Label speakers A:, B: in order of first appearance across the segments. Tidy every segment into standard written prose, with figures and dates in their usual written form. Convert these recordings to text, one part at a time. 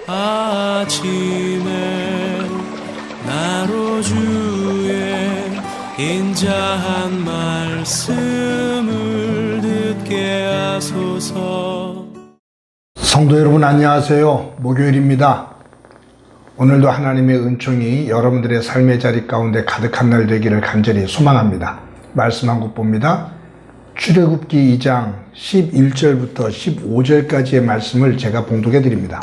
A: 아침에 나로 주의 인자한 말씀을 듣게 하소서.
B: 성도 여러분 안녕하세요. 목요일입니다. 오늘도 하나님의 은총이 여러분들의 삶의 자리 가운데 가득한 날 되기를 간절히 소망합니다. 말씀 한 곳 봅니다. 출애굽기 2장 11절부터 15절까지의 말씀을 제가 봉독해 드립니다.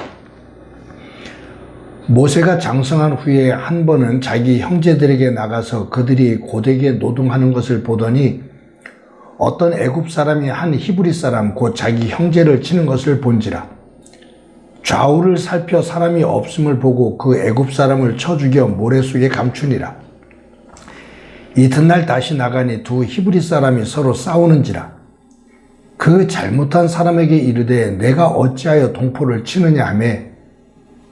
B: 모세가 장성한 후에 한 번은 자기 형제들에게 나가서 그들이 고되게 노동하는 것을 보더니 어떤 애굽 사람이 한 히브리 사람 곧 자기 형제를 치는 것을 본지라. 좌우를 살펴 사람이 없음을 보고 그 애굽 사람을 쳐 죽여 모래 속에 감추니라. 이튿날 다시 나가니 두 히브리 사람이 서로 싸우는지라. 그 잘못한 사람에게 이르되 내가 어찌하여 동포를 치느냐 하매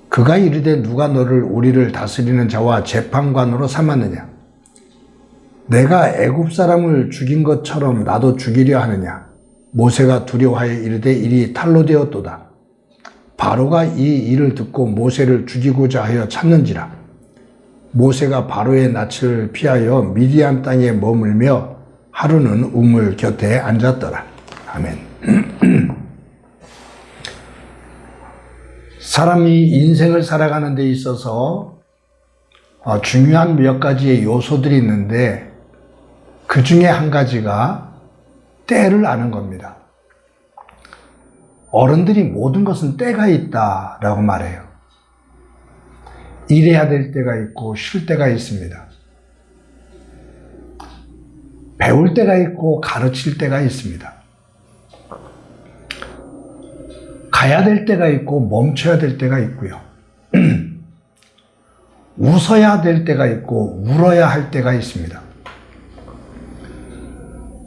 B: 그가 이르되 누가 너를 우리를 다스리는 자와 재판관으로 삼았느냐. 내가 애굽 사람을 죽인 것처럼 나도 죽이려 하느냐. 모세가 두려워하여 이르되 일이 탈로 되었도다. 바로가 이 일을 듣고 모세를 죽이고자 하여 찾는지라. 모세가 바로의 낯을 피하여 미디안 땅에 머물며 하루는 우물 곁에 앉았더라. 아멘. 사람이 인생을 살아가는 데 있어서 중요한 몇 가지의 요소들이 있는데 그 중에 한 가지가 때를 아는 겁니다. 어른들이 모든 것은 때가 있다라고 말해요. 일해야 될 때가 있고 쉴 때가 있습니다. 배울 때가 있고 가르칠 때가 있습니다. 가야 될 때가 있고 멈춰야 될 때가 있고요. 웃어야 될 때가 있고 울어야 할 때가 있습니다.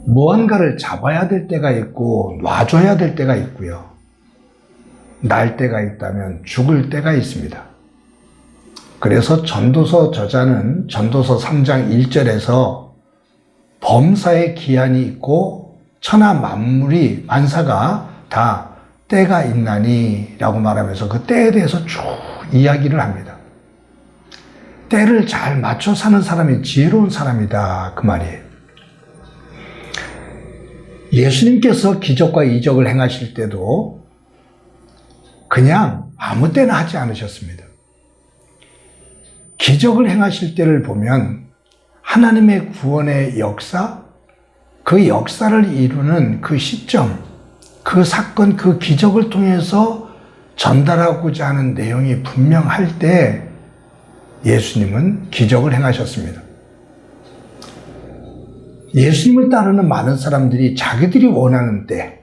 B: 무언가를 잡아야 될 때가 있고 놔줘야 될 때가 있고요. 날 때가 있다면 죽을 때가 있습니다. 그래서 전도서 저자는 전도서 3장 1절에서 범사의 기한이 있고 천하 만물이 만사가 다 때가 있나니 라고 말하면서 그 때에 대해서 쭉 이야기를 합니다. 때를 잘 맞춰 사는 사람이 지혜로운 사람이다 그 말이에요. 예수님께서 기적과 이적을 행하실 때도 그냥 아무 때나 하지 않으셨습니다. 기적을 행하실 때를 보면 하나님의 구원의 역사, 그 역사를 이루는 그 시점, 그 사건, 그 기적을 통해서 전달하고자 하는 내용이 분명할 때 예수님은 기적을 행하셨습니다. 예수님을 따르는 많은 사람들이 자기들이 원하는 때,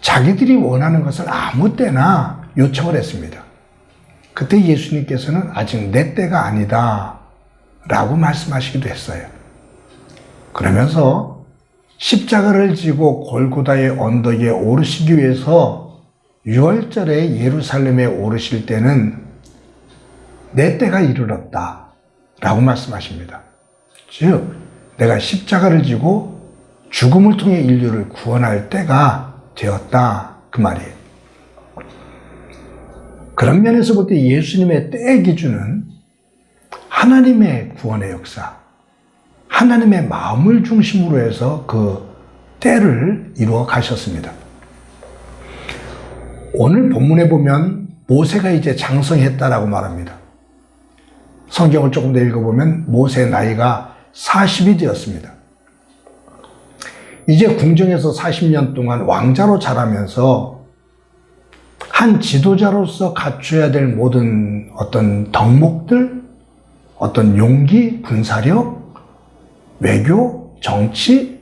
B: 자기들이 원하는 것을 아무 때나 요청을 했습니다. 그때 예수님께서는 아직 내 때가 아니다 라고 말씀하시기도 했어요. 그러면서 십자가를 지고 골고다의 언덕에 오르시기 위해서 6월절에 예루살렘에 오르실 때는 내 때가 이르렀다 라고 말씀하십니다. 즉 내가 십자가를 지고 죽음을 통해 인류를 구원할 때가 되었다 그 말이에요. 그런 면에서 볼 때 예수님의 때의 기준은 하나님의 구원의 역사, 하나님의 마음을 중심으로 해서 그 때를 이루어 가셨습니다. 오늘 본문에 보면 모세가 이제 장성했다라고 말합니다. 성경을 조금 더 읽어보면 모세의 나이가 40이 되었습니다. 이제 궁정에서 40년 동안 왕자로 자라면서 한 지도자로서 갖춰야 될 모든 어떤 덕목들, 어떤 용기, 군사력, 외교, 정치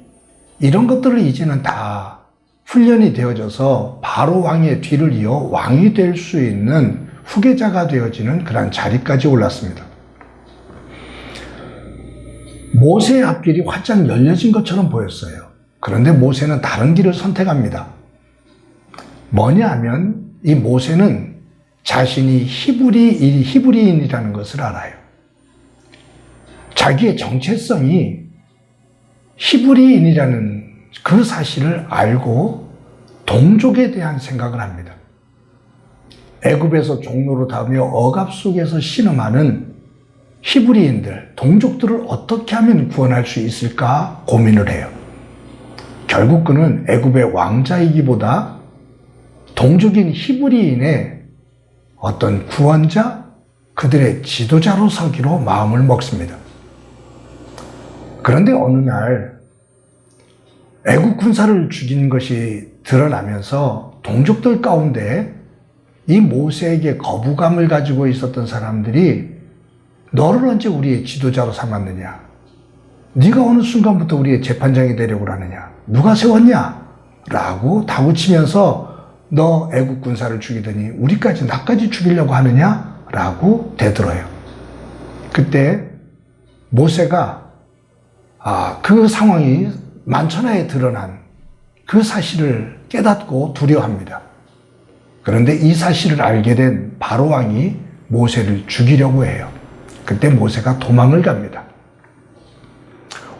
B: 이런 것들을 이제는 다 훈련이 되어져서 바로 왕의 뒤를 이어 왕이 될 수 있는 후계자가 되어지는 그런 자리까지 올랐습니다. 모세의 앞길이 활짝 열려진 것처럼 보였어요. 그런데 모세는 다른 길을 선택합니다. 뭐냐 하면 이 모세는 자신이 히브리인이라는 것을 알아요. 자기의 정체성이 히브리인이라는 그 사실을 알고 동족에 대한 생각을 합니다. 애굽에서 종노릇하며 억압 속에서 신음하는 히브리인들, 동족들을 어떻게 하면 구원할 수 있을까 고민을 해요. 결국 그는 애굽의 왕자이기보다 동족인 히브리인의 어떤 구원자, 그들의 지도자로 서기로 마음을 먹습니다. 그런데 어느 날 애국 군사를 죽인 것이 드러나면서 동족들 가운데 이 모세에게 거부감을 가지고 있었던 사람들이 너를 언제 우리의 지도자로 삼았느냐? 네가 어느 순간부터 우리의 재판장이 되려고 하느냐? 누가 세웠냐? 라고 다부치면서 너 애국 군사를 죽이더니 우리까지 나까지 죽이려고 하느냐? 라고 대들어요. 그때 모세가 그 상황이 만천하에 드러난 그 사실을 깨닫고 두려워합니다. 그런데 이 사실을 알게 된 바로 왕이 모세를 죽이려고 해요. 그때 모세가 도망을 갑니다.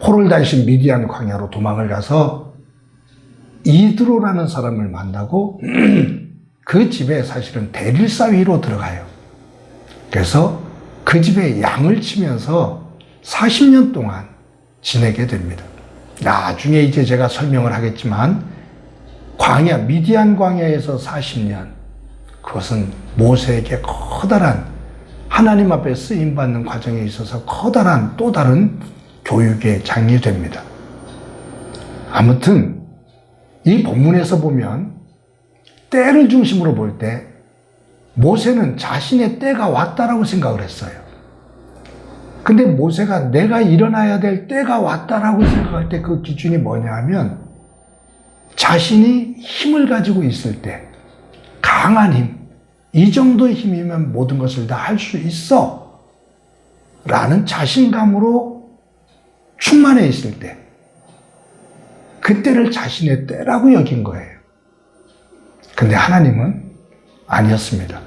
B: 호롤단신 미디안 광야로 도망을 가서 이드로라는 사람을 만나고 그 집에 사실은 대릴사위로 들어가요. 그래서 그 집에 양을 치면서 40년 동안 지내게 됩니다. 나중에 이제 제가 설명을 하겠지만 광야, 미디안 광야에서 40년, 그것은 모세에게 커다란 하나님 앞에 쓰임받는 과정에 있어서 커다란 또 다른 교육의 장이 됩니다. 아무튼 이 본문에서 보면 때를 중심으로 볼 때 모세는 자신의 때가 왔다라고 생각을 했어요. 근데 모세가 내가 일어나야 될 때가 왔다라고 생각할 때 그 기준이 뭐냐 하면 자신이 힘을 가지고 있을 때, 강한 힘, 이 정도의 힘이면 모든 것을 다 할 수 있어 라는 자신감으로 충만해 있을 때, 그때를 자신의 때라고 여긴 거예요. 근데 하나님은 아니었습니다.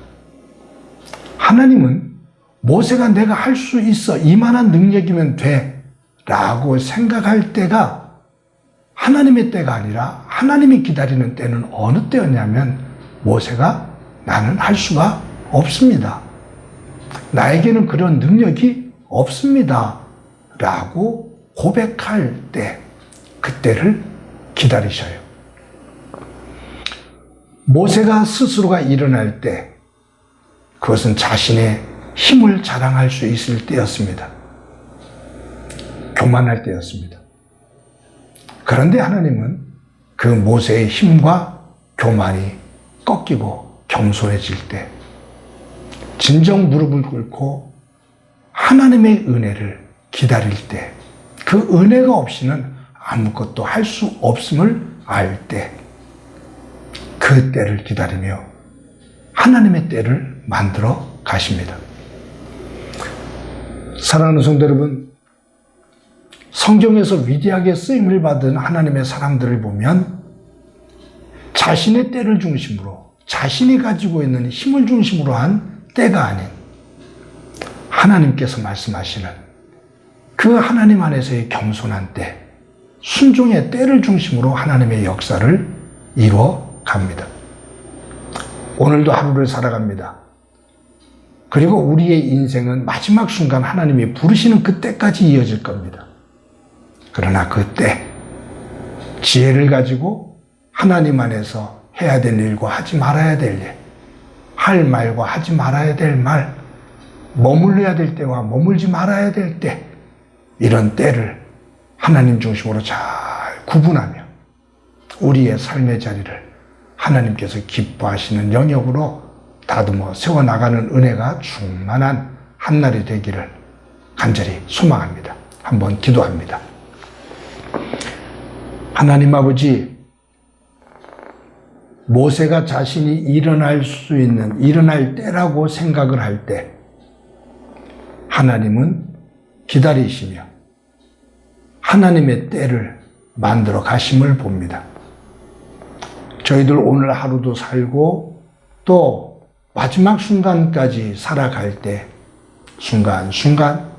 B: 하나님은 모세가 내가 할 수 있어, 이만한 능력이면 돼 라고 생각할 때가 하나님의 때가 아니라 하나님이 기다리는 때는 어느 때였냐면 모세가 나는 할 수가 없습니다. 나에게는 그런 능력이 없습니다 라고 고백할 때, 그때를 기다리셔요. 모세가 스스로가 일어날 때 그것은 자신의 힘을 자랑할 수 있을 때였습니다. 교만할 때였습니다. 그런데 하나님은 그 모세의 힘과 교만이 꺾이고 겸손해질 때, 진정 무릎을 꿇고 하나님의 은혜를 기다릴 때, 그 은혜가 없이는 아무것도 할 수 없음을 알 때, 그 때를 기다리며 하나님의 때를 만들어 가십니다. 사랑하는 성도 여러분, 성경에서 위대하게 쓰임을 받은 하나님의 사람들을 보면 자신의 때를 중심으로, 자신이 가지고 있는 힘을 중심으로 한 때가 아닌 하나님께서 말씀하시는 그 하나님 안에서의 겸손한 때, 순종의 때를 중심으로 하나님의 역사를 이루어 갑니다. 오늘도 하루를 살아갑니다. 그리고 우리의 인생은 마지막 순간 하나님이 부르시는 그 때까지 이어질 겁니다. 그러나 그 때, 지혜를 가지고 하나님 안에서 해야 될 일과 하지 말아야 될 일, 할 말과 하지 말아야 될 말, 머물러야 될 때와 머물지 말아야 될 때, 이런 때를 하나님 중심으로 잘 구분하며 우리의 삶의 자리를 하나님께서 기뻐하시는 영역으로 다듬어 세워나가는 은혜가 충만한 한날이 되기를 간절히 소망합니다. 한번 기도합니다. 하나님 아버지, 모세가 자신이 일어날 수 있는, 일어날 때라고 생각을 할 때 하나님은 기다리시며 하나님의 때를 만들어 가심을 봅니다. 저희들 오늘 하루도 살고 또 마지막 순간까지 살아갈 때 순간순간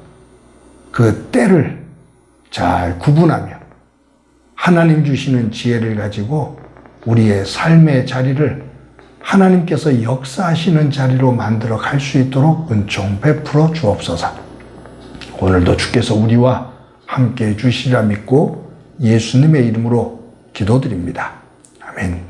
B: 그 때를 잘 구분하며 하나님 주시는 지혜를 가지고 우리의 삶의 자리를 하나님께서 역사하시는 자리로 만들어 갈 수 있도록 은총 베풀어 주옵소서. 오늘도 주께서 우리와 함께 해주시리라 믿고 예수님의 이름으로 기도드립니다. 아멘.